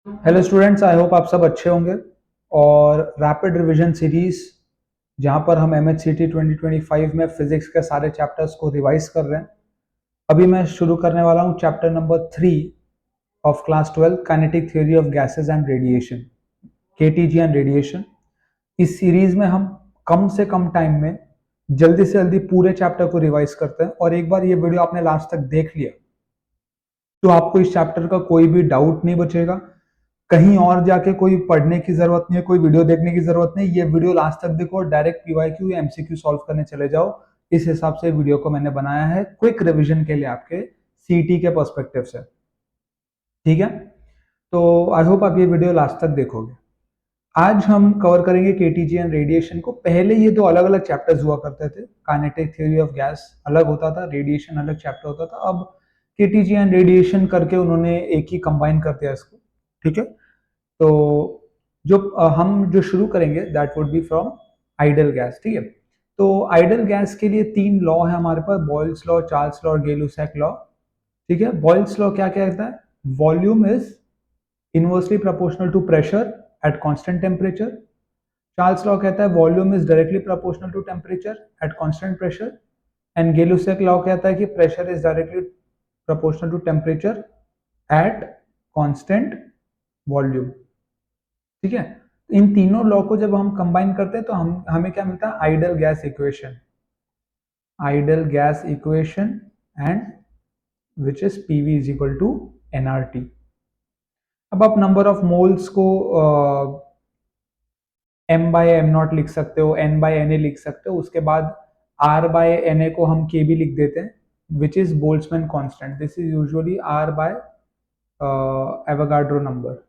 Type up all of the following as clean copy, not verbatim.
Hello students, I hope आप सब अच्छे होंगे। और रैपिड रिवीजन सीरीज जहां पर हम MHCT 2025 में फिजिक्स के सारे चैप्टर्स को रिवाइज कर रहे हैं। अभी मैं शुरू करने वाला हूं chapter number 3 of class 12, kinetic theory of gases and radiation, KTG and radiation. इस सीरीज में हम कम से कम टाइम में जल्दी से जल्दी पूरे चैप्टर को रिवाइज करते हैं। और एक बार ये वीडियो आपने लास्ट तक देख लिया तो आपको इस चैप्टर का कोई भी डाउट नहीं बचेगा। कहीं और जाके कोई पढ़ने की जरूरत नहीं है, कोई वीडियो देखने की जरूरत नहीं। ये वीडियो लास्ट तक देखो और डायरेक्ट PYQ या MCQ सॉल्व करने चले जाओ। इस हिसाब से वीडियो को मैंने बनाया है क्विक रिवीजन के लिए आपके CT के पर्सपेक्टिव से। ठीक है, तो आई होप आप ये वीडियो लास्ट तक देखोगे। आज हम कवर करेंगे KTG एंड रेडिएशन को। पहले ये दो अलग अलग चैप्टर्स हुआ करते थे। काइनेटिक थ्योरी ऑफ गैस अलग होता था, रेडिएशन अलग चैप्टर होता था। अब KTG एंड रेडिएशन करके उन्होंने एक ही कंबाइन कर दिया इसको। ठीक है, तो जो हम जो शुरू करेंगे that would be from idol gas. ठीक है, तो आइडल गैस के लिए 3 लॉ है हमारे पास, बॉयल्स लॉ, चार्ल्स लॉ और गay-lussac लॉ। ठीक है, बॉयल्स लॉ क्या कहता है? Volume is inversely proportional to pressure at constant temperature. Charles law कहता है volume is directly proportional to temperature at constant pressure. And गay-lussac लॉ कहता है कि pressure is directly proportional to temperature at constant volume. ठीक है, इन तीनों law को जब हम कंबाइन करते हैं तो हमें क्या मिलता है? Ideal gas equation. Ideal gas equation and which is PV is equal to nRT। अब आप नंबर ऑफ मोल्स को m/m0 लिख सकते हो, n/Na लिख सकते हो। उसके बाद R/Na को हम Kb लिख देते हैं which is Boltzmann constant. This is usually Avogadro number.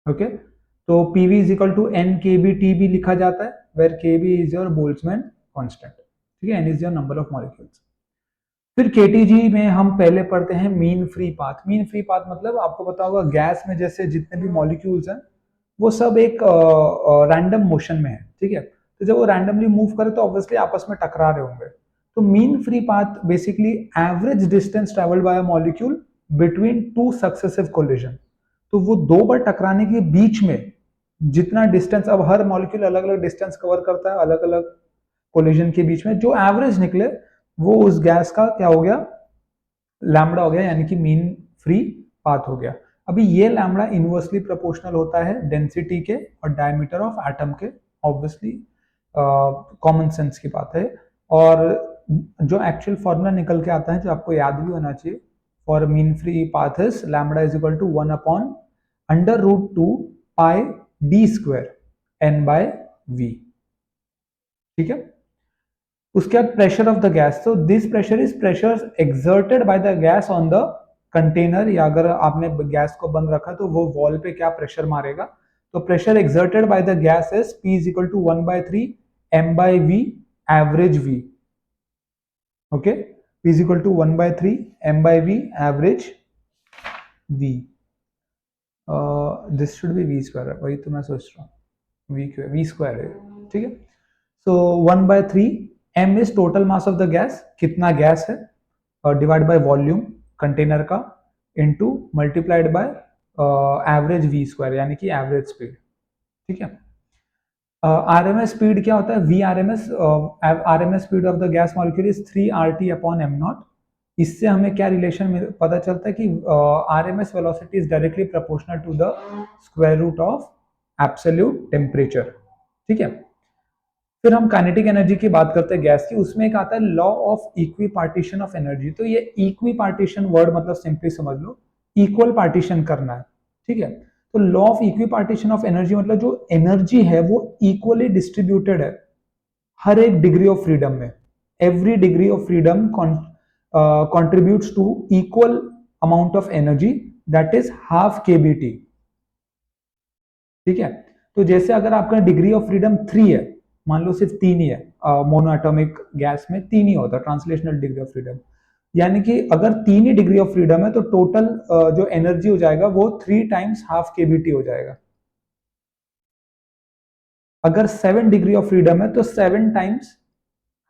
Okay, तो PV is equal to NKBTB लिखा जाता है, where KB is your Boltzmann constant. ठीक है, N is your number of molecules. फिर KTG में हम पहले पढ़ते हैं mean free path. Mean free path मतलब आपको पता होगा गैस में जैसे जितने भी मॉलिक्यूल्स हैं वो सब एक रैंडम मोशन में है। ठीक है, तो जब वो रैंडमली मूव करे तो ऑब्वियसली आपस में टकरा रहे होंगे। तो mean free path basically average distance travelled by a molecule between two successive collision. तो वो दो बार टकराने के बीच में जितना डिस्टेंस, अब हर मॉलिक्यूल अलग अलग डिस्टेंस कवर करता है अलग अलग कोलिजन के बीच में, जो एवरेज निकले वो उस गैस का क्या हो गया? लैम्बडा हो गया, यानी कि मीन फ्री पाथ हो गया। अभी ये लैम्बडा इनवर्सली प्रोपोर्शनल होता है डेंसिटी के और डायमीटर ऑफ एटम के। ऑब्वियसली कॉमन सेंस की बात है। और जो एक्चुअल फॉर्मूला निकल के आता है, जो आपको याद भी होना चाहिए, for mean free path is lambda is equal to 1/√2 pi d square n/v। ठीक है, उसके बाद प्रेशर ऑफ द गैस। तो this pressure is pressure exerted by the gas on the container, या अगर आपने गैस को बंद रखा तो वो वॉल पे क्या प्रेशर मारेगा। तो pressure exerted by the gas is P is equal to 1/3 m/v average v। Okay, P is equal to 1/3 m/v average v। This should be v square, वही तो मैं सोच रहा हूँ, v स्क्वायर है। ठीक है, सो 1/3 m is total mass of the gas, कितना गैस है, और डिवाइड बाय वॉल्यूम कंटेनर का, into multiplied by average v square, यानी कि एवरेज स्पीड। ठीक है, RMS स्पीड क्या होता है? RMS speed of the gas molecule is 3RT/m0। इससे हमें क्या रिलेशन पता चलता है कि RMS velocity is directly proportional to the square root of absolute temperature. ठीक है, फिर हम काइनेटिक एनर्जी की बात करते हैं गैस की। उसमें एक आता है law of equipartition of energy. तो ये इक्वी पार्टीशन वर्ड मतलब सिंपली समझ लो इक्वल पार्टीशन करना है। ठीक है, तो law of equipartition of energy मतलब जो एनर्जी है वो इक्वली डिस्ट्रीब्यूटेड है हर एक डिग्री ऑफ फ्रीडम में। Every degree of freedom contributes to equal amount of energy, that is half kBT। ठीक है, तो जैसे अगर आपका डिग्री ऑफ फ्रीडम 3 है, मान लो सिर्फ 3 ही है, मोनो एटॉमिक गैस में 3 ही होता है ट्रांसलेशनल डिग्री ऑफ फ्रीडम, यानी कि अगर 3 ही डिग्री ऑफ फ्रीडम है तो टोटल जो एनर्जी हो जाएगा वो 3 टाइम्स हाफ केबीटी हो जाएगा। अगर 7 डिग्री ऑफ फ्रीडम है तो 7 टाइम्स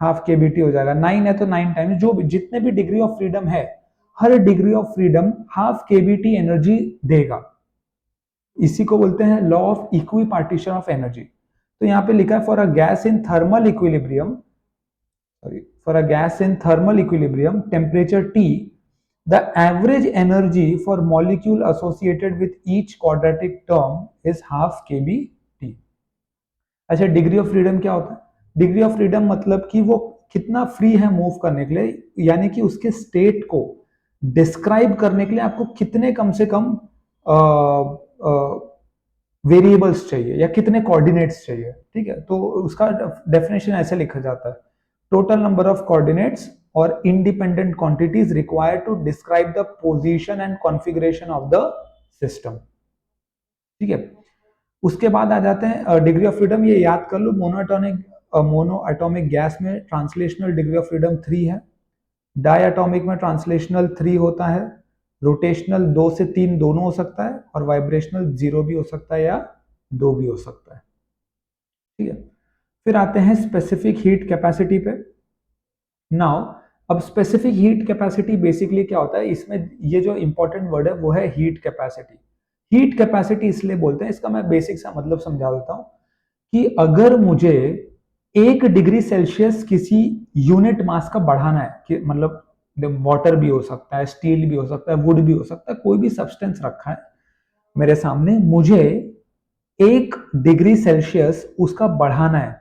हाफ केबीटी हो जाएगा। 9 है तो 9 टाइम्स, जो जितने भी डिग्री ऑफ फ्रीडम है हर degree of freedom half KBT energy देगा। इसी को बोलते हैं law of equipartition of energy. तो यहाँ पे लिखा है for a gas in thermal equilibrium, for a gas in thermal equilibrium temperature T, the average energy for molecule associated with each quadratic term is half kBT। अच्छा, degree of freedom क्या होता है? Degree of freedom मतलब कि वो कितना free है move करने के लिए, यानी कि उसके स्टेट को डिस्क्राइब करने के लिए आपको कितने कम से कम वेरिएबल्स चाहिए या कितने कोऑर्डिनेट्स चाहिए। ठीक है, तो उसका डेफिनेशन ऐसे लिखा जाता है, टोटल नंबर ऑफ कोऑर्डिनेट्स और independent quantities required to describe the position and configuration of the system. ठीक है, उसके बाद आ जाते हैं डिग्री ऑफ फ्रीडम। ये याद कर लो, मोनो एटॉमिक गैस में ट्रांसलेशनल डिग्री ऑफ फ्रीडम 3 है, डाई एटॉमिक में ट्रांसलेशनल 3 होता है, रोटेशनल 2 से 3 दोनों हो सकता है, और वाइब्रेशनल 0 भी हो सकता है या 2 भी हो सकता है। ठीक है, फिर आते हैं स्पेसिफिक हीट कैपेसिटी पे। नाउ अब स्पेसिफिक हीट कैपेसिटी बेसिकली क्या होता है, इसमें ये जो इंपॉर्टेंट वर्ड है वो है हीट कैपेसिटी। हीट कैपेसिटी इसलिए बोलते हैं, इसका मैं बेसिक सा मतलब समझा देता हूं कि अगर मुझे 1 डिग्री सेल्सियस किसी यूनिट मास का बढ़ाना है, कि मतलब वाटर भी हो सकता है, स्टील भी हो सकता है, वुड भी हो सकता है, कोई भी सब्सटेंस रखा है मेरे सामने, मुझे 1 डिग्री सेल्सियस उसका बढ़ाना है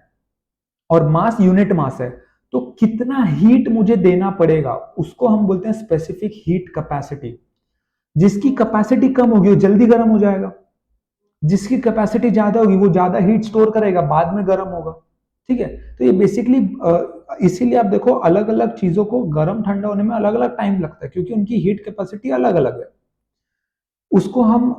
और मास यूनिट मास है, तो कितना हीट मुझे देना पड़ेगा उसको हम बोलते हैं स्पेसिफिक हीट कैपेसिटी। जिसकी कैपेसिटी कम होगी वो जल्दी गर्म हो जाएगा, जिसकी कैपेसिटी ज्यादा होगी वो ज्यादा हीट स्टोर करेगा, बाद में गर्म होगा। ठीक है, तो ये बेसिकली इसीलिए आप देखो अलग अलग चीजों को गर्म ठंडा होने में अलग अलग टाइम लगता है, क्योंकि उनकी हीट कैपेसिटी अलग अलग है। उसको हम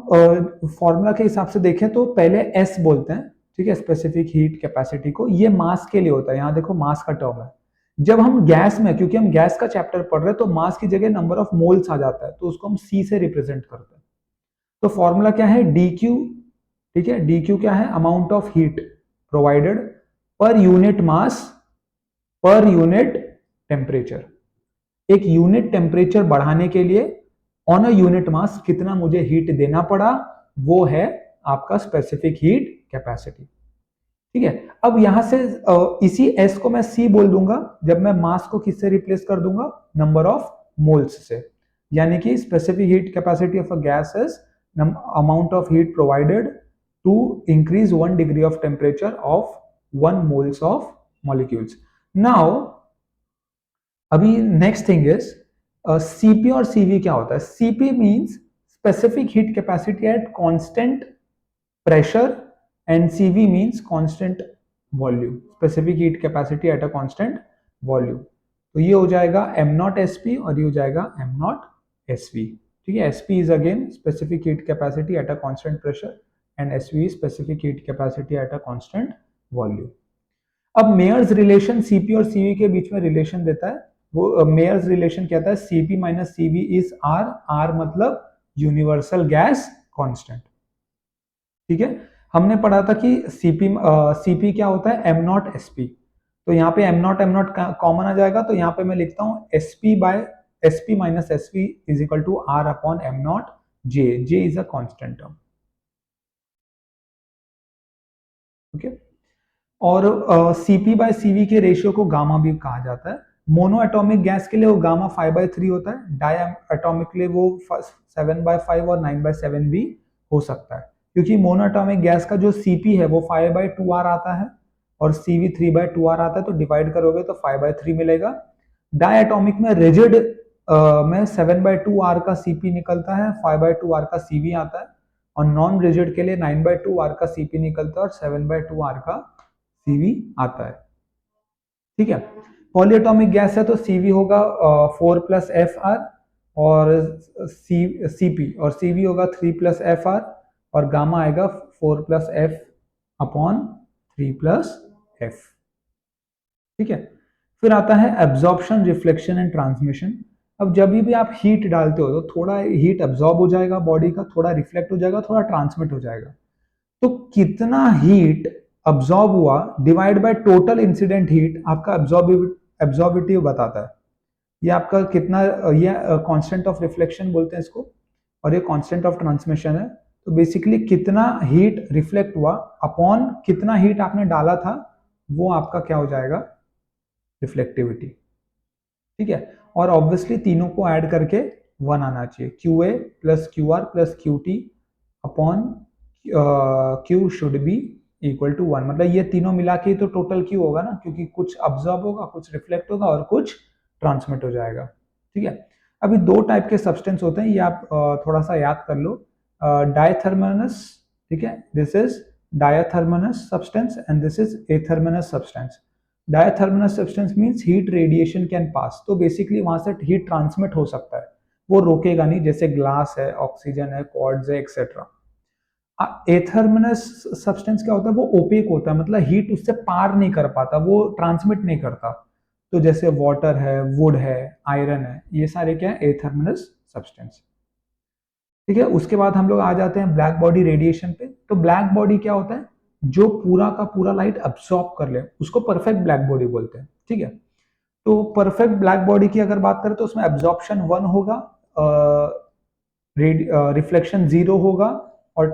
फॉर्मूला के हिसाब से देखें तो पहले एस बोलते हैं, ठीक है, स्पेसिफिक हीट कैपेसिटी को। ये मास के लिए होता है, यहां देखो मास का टर्म है। जब हम गैस में, क्योंकि हम गैस का चैप्टर पढ़ रहे हैं, तो मास की जगह नंबर ऑफ मोल्स आ जाता है, तो उसको हम सी से रिप्रेजेंट करते हैं। तो फॉर्मूला क्या है, डी क्यू। ठीक है, डी क्यू क्या है, amount of heat provided per unit mass per unit temperature. एक यूनिट टेम्परेचर बढ़ाने के लिए ऑन अ यूनिट मास कितना मुझे हीट देना पड़ा, वो है आपका स्पेसिफिक हीट कैपेसिटी। ठीक है, अब यहां से इसी एस को मैं सी बोल दूंगा जब मैं मास को किससे रिप्लेस कर दूंगा, नंबर ऑफ मोल्स से। यानी कि specific heat capacity of a gas is amount of heat provided to increase 1 degree of temperature of 1 moles of molecules. Now अभी नेक्स्ट थिंग इज सीपी और सीवी क्या होता है। CP means specific heat capacity at constant pressure and CV means constant volume, specific heat capacity at a constant volume. तो ये हो जाएगा m not SP और ये हो जाएगा m नॉट एसवी। ठीक है, SP is again specific heat capacity at a constant pressure and SV is specific heat capacity at a constant volume. अब मेयर्स रिलेशन सीपी और सीवी के बीच में रिलेशन देता है, वो मेयर्स रिलेशन कहता है CP minus CV is R. R मतलब यूनिवर्सल गैस कांस्टेंट। ठीक है, हमने पढ़ा था कि सीपी क्या होता है, एम नॉट एसपी। तो यहाँ पे एम नॉट कॉमन आ जाएगा, तो यहाँ पे मैं लिखता हूँ SP minus SV is equal to R upon M naught J. J is a constant term. Okay, और सीपी बाय सीवी के रेशियो को गामा भी कहा जाता है। मोनो एटॉमिक गैस के लिए वो गामा 5/3 होता है, डाई एटॉमिक के लिए वो 7/5 और 9/7 भी हो सकता है, क्योंकि मोनो एटॉमिक गैस का जो सीपी है वो 5/2r आता है और सीवी 3/2r आता है, तो डिवाइड करोगे तो 5/3 मिलेगा। डाई एटॉमिक में रिजिड में 7/2r का सीपी निकलता है, 5/2r का सीवी आता है, और नॉन रिजिड के लिए 9/2r का सीपी निकलता है और 7/2r का सीवी आता है। ठीक है, पॉलीएटॉमिक गैस है तो सीवी होगा 4+FR और सीपी और सीवी होगा 3+FR और गामा आएगा 4+F अपॉन 3+F। ठीक है, फिर आता है एब्जॉर्प्शन, रिफ्लेक्शन एंड ट्रांसमिशन। अब जब भी आप हीट डालते हो तो थोड़ा हीट एब्जॉर्ब हो जाएगा बॉडी का, थोड़ा रिफ्लेक्ट हो जाएगा, थोड़ा ट्रांसमिट हो जाएगा। तो कितना हीट अब्सॉर्ब हुआ divide by total incident heat आपका एब्जॉर्बिटिव बताता है। ये आपका कितना, ये कांस्टेंट ऑफ रिफ्लेक्शन बोलते हैं इसको, और ये कांस्टेंट ऑफ ट्रांसमिशन है। तो बेसिकली कितना हीट रिफ्लेक्ट हुआ अपॉन कितना हीट आपने डाला था, वो आपका क्या हो जाएगा, रिफ्लेक्टिविटी। ठीक है, और ऑब्वियसली तीनों को ऐड करके 1 आना चाहिए, Q A plus Q R plus Q T upon Q should be equal to 1। मतलब ये तीनों मिला के तो टोटल क्यू होगा ना, क्योंकि कुछ अब्जॉर्ब होगा, कुछ रिफ्लेक्ट होगा और कुछ ट्रांसमिट हो जाएगा। ठीक है, अभी दो टाइप के सब्सटेंस होते हैं, ये आप थोड़ा सा याद कर लो। डायथर्मनस, ठीक है, this is diathermanous substance and this is athermanous substance. Diathermanous substance means heat radiation can pass, तो बेसिकली वहां से हीट ट्रांसमिट हो सकता है, वो रोकेगा नहीं, जैसे ग्लास है, ऑक्सीजन है, क्वार्ट्ज है, एक्सेट्रा। एथर्मनस सब्सटेंस क्या होता है, वो ओपेक होता है, मतलब हीट उससे पार नहीं कर पाता, वो ट्रांसमिट नहीं करता। तो जैसे वाटर है, वुड है, आयरन है, ये सारे क्या है, एथर्मनस सब्सटेंस। ठीक है, उसके बाद हम लोग आ जाते हैं ब्लैक बॉडी रेडिएशन पे। तो ब्लैक बॉडी क्या होता है, जो पूरा का पूरा लाइट अब्सॉर्ब कर ले, उसको परफेक्ट ब्लैक बॉडी बोलते हैं। ठीक है, तो परफेक्ट ब्लैक बॉडी की अगर बात करें तो उसमें एब्जॉर्प्शन 1 होगा, रिफ्लेक्शन 0 होगा, और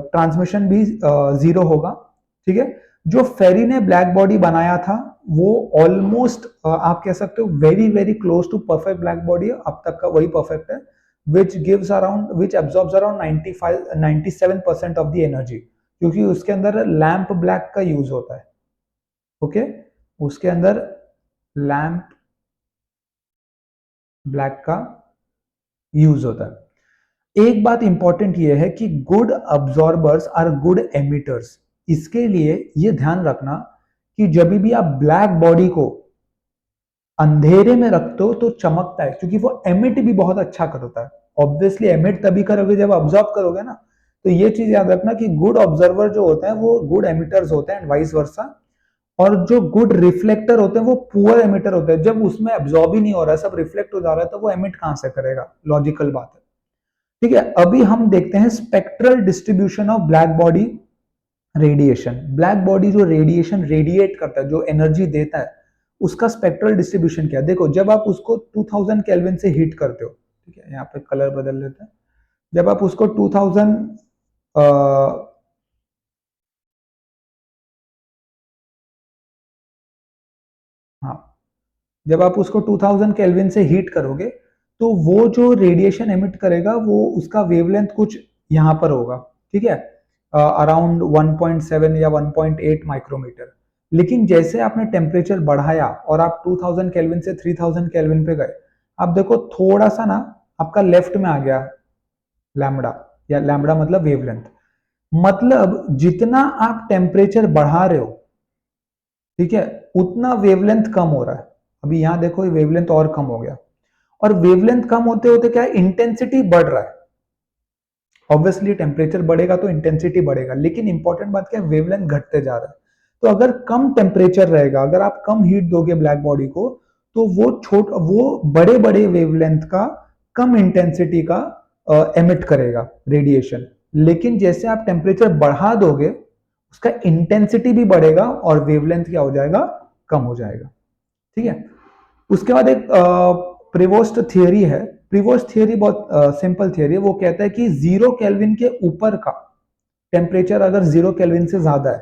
ट्रांसमिशन भी 0 होगा। ठीक है, जो फेरी ने ब्लैक बॉडी बनाया था वो ऑलमोस्ट आप कह सकते हो very very close to perfect black body है, अब तक का वही परफेक्ट है, which absorbs around 97% of the energy, क्योंकि उसके अंदर लैंप ब्लैक का यूज होता है। ओके, उसके अंदर लैंप ब्लैक का यूज होता है। एक बात इंपॉर्टेंट ये है कि good absorbers are good emitters. इसके लिए ये ध्यान रखना कि जब भी आप ब्लैक बॉडी को अंधेरे में रखते हो तो चमकता है, क्योंकि वो एमिट भी बहुत अच्छा करता है। ऑब्वियसली एमिट तभी करोगे जब ऑब्जॉर्व करोगे ना, तो ये चीज याद रखना कि गुड ऑब्जर्वर जो होते हैं वो गुड एमिटर्स होते हैं एंड वाइस वर्सा, और जो गुड रिफ्लेक्टर होते हैं वो पुअर एमिटर होते हैं। जब उसमें एब्जॉर्ब ही नहीं हो रहा है, सब रिफ्लेक्ट हो जा रहा है, तो वो एमिट कहां से करेगा, लॉजिकल बात है। ठीक है, अभी हम देखते हैं spectral distribution of black body radiation. Black body जो रेडिएशन रेडिएट करता है, जो एनर्जी देता है, उसका स्पेक्ट्रल डिस्ट्रीब्यूशन क्या है। देखो, जब आप उसको 2000 केल्विन से हीट करते हो, ठीक है, यहाँ पे कलर बदल लेते हैं, जब आप उसको 2000 हाँ, जब आप उसको 2000 केल्विन से हीट करोगे तो वो जो रेडिएशन एमिट करेगा वो उसका वेवलेंथ कुछ यहाँ पर होगा। ठीक है, अराउंड 1.7 या 1.8 माइक्रोमीटर। लेकिन जैसे आपने टेम्परेचर बढ़ाया और आप 2000 केल्विन से 3000 केल्विन पे गए, आप देखो थोड़ा सा ना आपका लेफ्ट में आ गया लैम्बडा, या लैम्बडा मतलब वेवलेंथ। मतलब जितना आप टेम्परेचर बढ़ा रहे हो, ठीक है, उतना वेवलेंथ कम हो रहा है। अभी यहां देखो ये वेवलेंथ और कम हो गया, और वेवलेंथ कम होते होते क्या है, इंटेंसिटी बढ़ रहा है। ऑब्वियसली टेम्परेचर बढ़ेगा तो इंटेंसिटी बढ़ेगा, लेकिन इंपॉर्टेंट बात क्या है, वेवलेंथ घटते जा रहा है। तो अगर कम टेम्परेचर रहेगा, अगर आप कम हीट दोगे ब्लैक बॉडी को, तो वो बड़े बड़े वेवलेंथ का, कम इंटेंसिटी का एमिट करेगा रेडिएशन। लेकिन जैसे आप टेम्परेचर बढ़ा दोगे, उसका इंटेंसिटी भी बढ़ेगा और वेवलेंथ क्या हो जाएगा, कम हो जाएगा। ठीक है, उसके बाद एक प्रिवोस्ट थियरी है। प्रिवोस्ट थियरी बहुत सिंपल थियरी है। वो कहता है कि 0 केल्विन के ऊपर का टेम्परेचर अगर 0 केल्विन से ज्यादा है,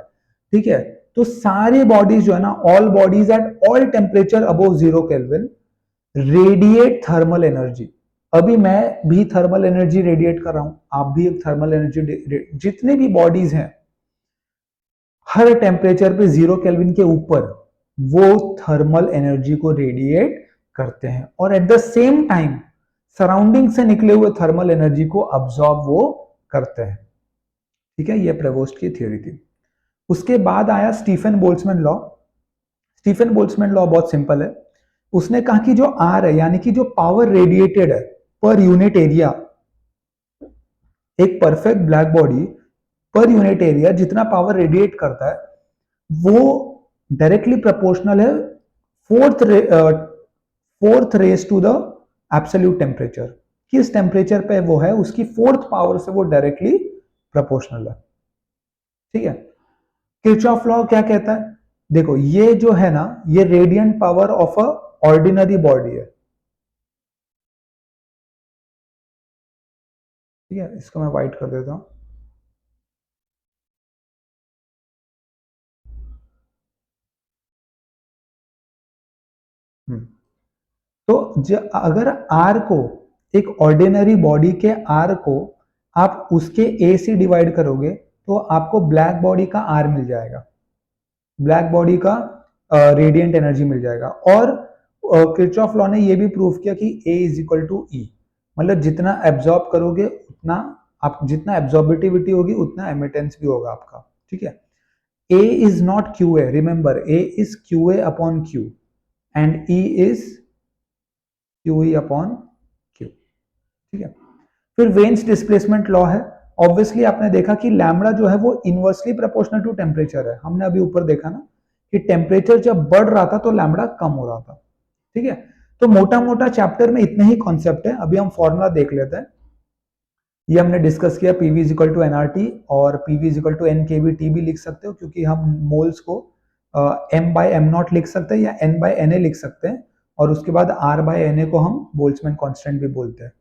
ठीक है, तो सारी बॉडीज जो है ना, all bodies at all temperature above 0 kelvin radiate thermal energy. अभी मैं भी थर्मल एनर्जी रेडिएट कर रहा हूं, आप भी एक थर्मल एनर्जी, जितने भी बॉडीज हैं हर टेम्परेचर पे 0 केल्विन के ऊपर वो थर्मल एनर्जी को रेडिएट करते हैं, और at the same time surrounding से निकले हुए थर्मल एनर्जी को अब्सॉर्ब वो करते हैं। ठीक है, ये प्रेवोस्ट की थ्योरी थी। उसके बाद आया Stefan Boltzmann law. Stefan Boltzmann law बहुत सिंपल है। उसने कहा कि जो आर है, यानी कि जो पावर रेडिएटेड है पर यूनिट एरिया, एक perfect black body per unit area जितना पावर रेडिएट करता है, वो डायरेक्टली प्रोपोर्शनल है fourth raise to the absolute temperature. किस टेम्परेचर पे वो है, उसकी फोर्थ पावर से वो डायरेक्टली प्रोपोर्शनल है। ठीक है, किरचॉफ लॉ क्या कहता है, देखो ये जो है ना, ये radiant power of a ordinary body है, ठीक है, इसको मैं वाइट कर देता हूँ। तो अगर आर को, एक ऑर्डिनरी बॉडी के आर को आप उसके ए से डिवाइड करोगे तो आपको ब्लैक बॉडी का आर मिल जाएगा, ब्लैक बॉडी का रेडिएंट एनर्जी मिल जाएगा। और किरचॉफ लॉ ने यह भी प्रूव किया कि ए इज इक्वल टू ई, मतलब जितना एब्जॉर्ब करोगे उतना, आप जितना एब्जॉर्बिटिविटी होगी उतना एमिटेंस भी होगा आपका, ठीक है। A is not Q A, remember A is Q A upon Q and E is Q E upon Q, ठीक है। फिर वेन्स डिस्प्लेसमेंट लॉ है। ऑब्वियसली आपने देखा कि लैम्बडा जो है वो इनवर्सली प्रोपोर्शनल टू टेम्परेचर है, हमने अभी ऊपर देखा ना कि टेम्परेचर जब बढ़ रहा था तो लैम्बडा कम हो रहा था, ठीक है। तो मोटा मोटा चैप्टर में इतने ही कॉन्सेप्ट है। अभी हम फॉर्मूला देख लेते हैं। ये हमने डिस्कस किया, PV is equal to NRT, और PV is equal to N K V T भी लिख सकते हो, क्योंकि हम मोल्स को एम बाय एम नॉट लिख सकते हैं या एन बाय एन ए लिख सकते हैं, और उसके बाद आर बाय एन ए को हम बोल्ट्जमैन कांस्टेंट भी बोलते हैं,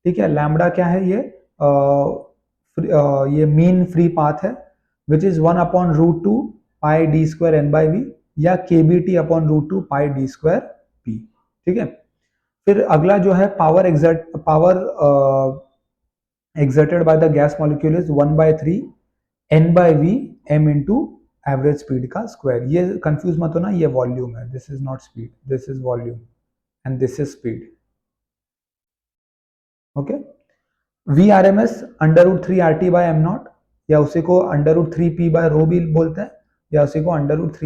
ठीक है। लैम्बडा क्या है, ये मीन फ्री पाथ है, which is 1 upon root two pi D square N by V, या K B T upon root two pi D square P, ठीक है। फिर अगला जो है power exerted by the gas molecule is 1 by 3 n by v m into average speed का square. ये confuse मत होना, ये वॉल्यूम है, this is not speed, this is volume and this is speed, okay. V R M S under root 3 R T by M naught, या उसी को under root 3 P by rho भी बोलते हैं, या उसी को अंडर रूट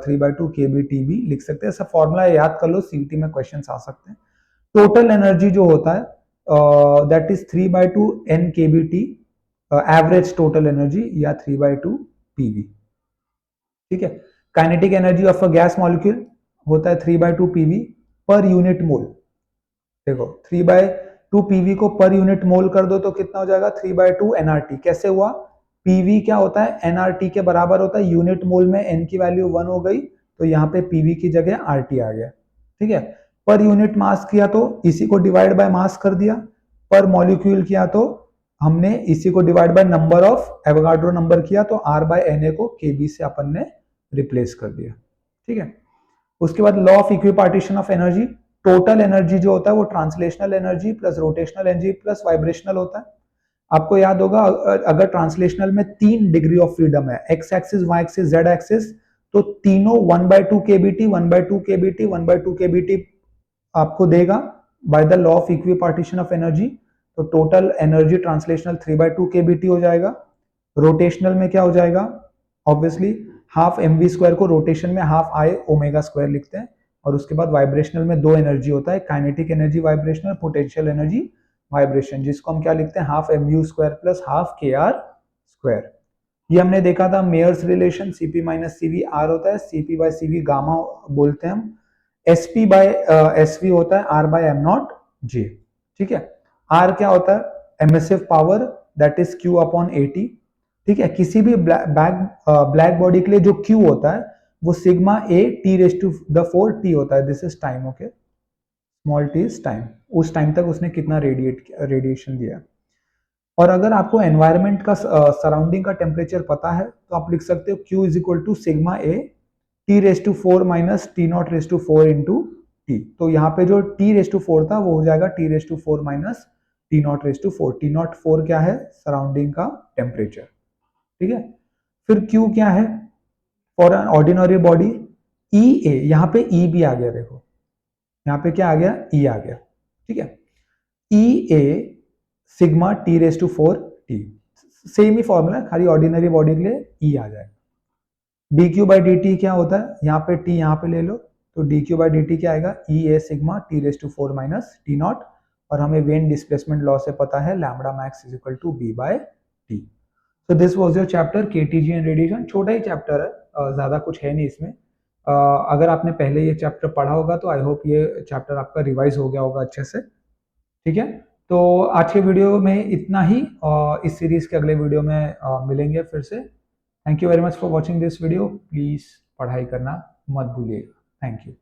3 बाई 2 के बी टी भी लिख सकते हैं। ऐसा फॉर्मूला याद कर लो, सीटी में क्वेश्चन आ सकते हैं। टोटल एनर्जी जो होता है that is 3 by 2 N K B T, average total energy, या 3 बाई 2 पी वी, ठीक है। Kinetic energy of a gas molecule होता है 3 by 2 PV per unit mole. देखो 3 बाई 2 पीवी को पर यूनिट मोल कर दो तो कितना हो जाएगा, 3 बाई 2 एनआरटी। कैसे हुआ, पीवी क्या होता है, एनआरटी के बराबर होता है, यूनिट मोल में एन की वैल्यू 1 हो गई तो यहाँ पे पीवी की जगह आरटी आ गया, ठीक है। पर यूनिट मास किया तो इसी को डिवाइड बाय मास कर दिया, पर मॉलिक्यूल किया तो हमने इसी को divide by number of Avogadro number किया, तो आर बाय एन ए को के बी से अपन ने रिप्लेस कर दिया, ठीक है। उसके बाद law of equipartition of energy, total energy जो होता है वो translational energy plus rotational energy plus vibrational होता है। आपको याद होगा अगर ट्रांसलेशनल में 3 डिग्री ऑफ फ्रीडम है, X axis, Y axis, Z axis, तो तीनों 1 by 2 KBT, 1 by 2 KBT, 1 by 2 KBT आपको देगा by the law of equipartition of energy. तो total energy translational 3 bye 2 KBT हो जाएगा। रोटेशनल में क्या हो जाएगा, obviously half M V square को रोटेशन में हाफ आई ओमेगा स्क्वायर लिखते हैं। और उसके बाद वाइब्रेशनल में 2 एनर्जी होता है, kinetic energy vibrational, potential energy vibration, जिसको हम क्या लिखते हैं, half M U square plus half K R square. ये हमने देखा था Mayer's relation, CP minus CV R होता है, सीपी बाय सीवी गामा बोलते हैं हम, एसपी बाय एसवी होता है आर बाय एम नॉट जे, ठीक है। आर क्या होता है, emissive power that is Q upon eighty, ठीक है। किसी भी ब्लैक बॉडी के लिए जो क्यू होता है वो sigma A T raise to the 4 T होता है, this is time, okay, small T is time, उस टाइम तक उसने कितना रेडिएशन दिया। और अगर आपको एनवायरनमेंट का सराउंडिंग का टेम्परेचर पता है तो आप लिख सकते हो Q is equal to sigma A T raise to 4 minus T naught raise to 4 into T. तो यहाँ पे जो टी रेज टू 4 था वो हो जाएगा T raise to 4 minus T naught raise to 4। T naught 4 क्या है, सराउंडिंग का टेम्परेचर, ठीक है। फिर Q क्या है फॉर एन ऑर्डिनरी बॉडी, ई ए, यहाँ पे ई भी आ गया, देखो यहाँ पे क्या आ गया, ई आ गया, ठीक है। E A sigma T raise to 4 T, same ही फॉर्मूला, खाली ऑर्डिनरी बॉडी के लिए ई आ जाएगा। D Q by D T क्या होता है, यहाँ पे टी यहाँ पे ले लो, तो D Q by D T क्या आएगा, E A sigma T raise to 4 minus T naught, और हमें वेन डिस्प्लेसमेंट लॉ से पता है lambda max is equal to B by T. So this was your chapter KTG and radiation. छोटा ही chapter है, ज्यादा कुछ है नहीं इसमें। अगर आपने पहले ये चैप्टर पढ़ा होगा तो आई होप ये चैप्टर आपका रिवाइज हो गया होगा अच्छे से, ठीक है। तो आज के वीडियो में इतना ही, इस सीरीज के अगले वीडियो में मिलेंगे फिर से। Thank you very much for watching this video. Please पढ़ाई करना मत भूलिएगा। Thank you.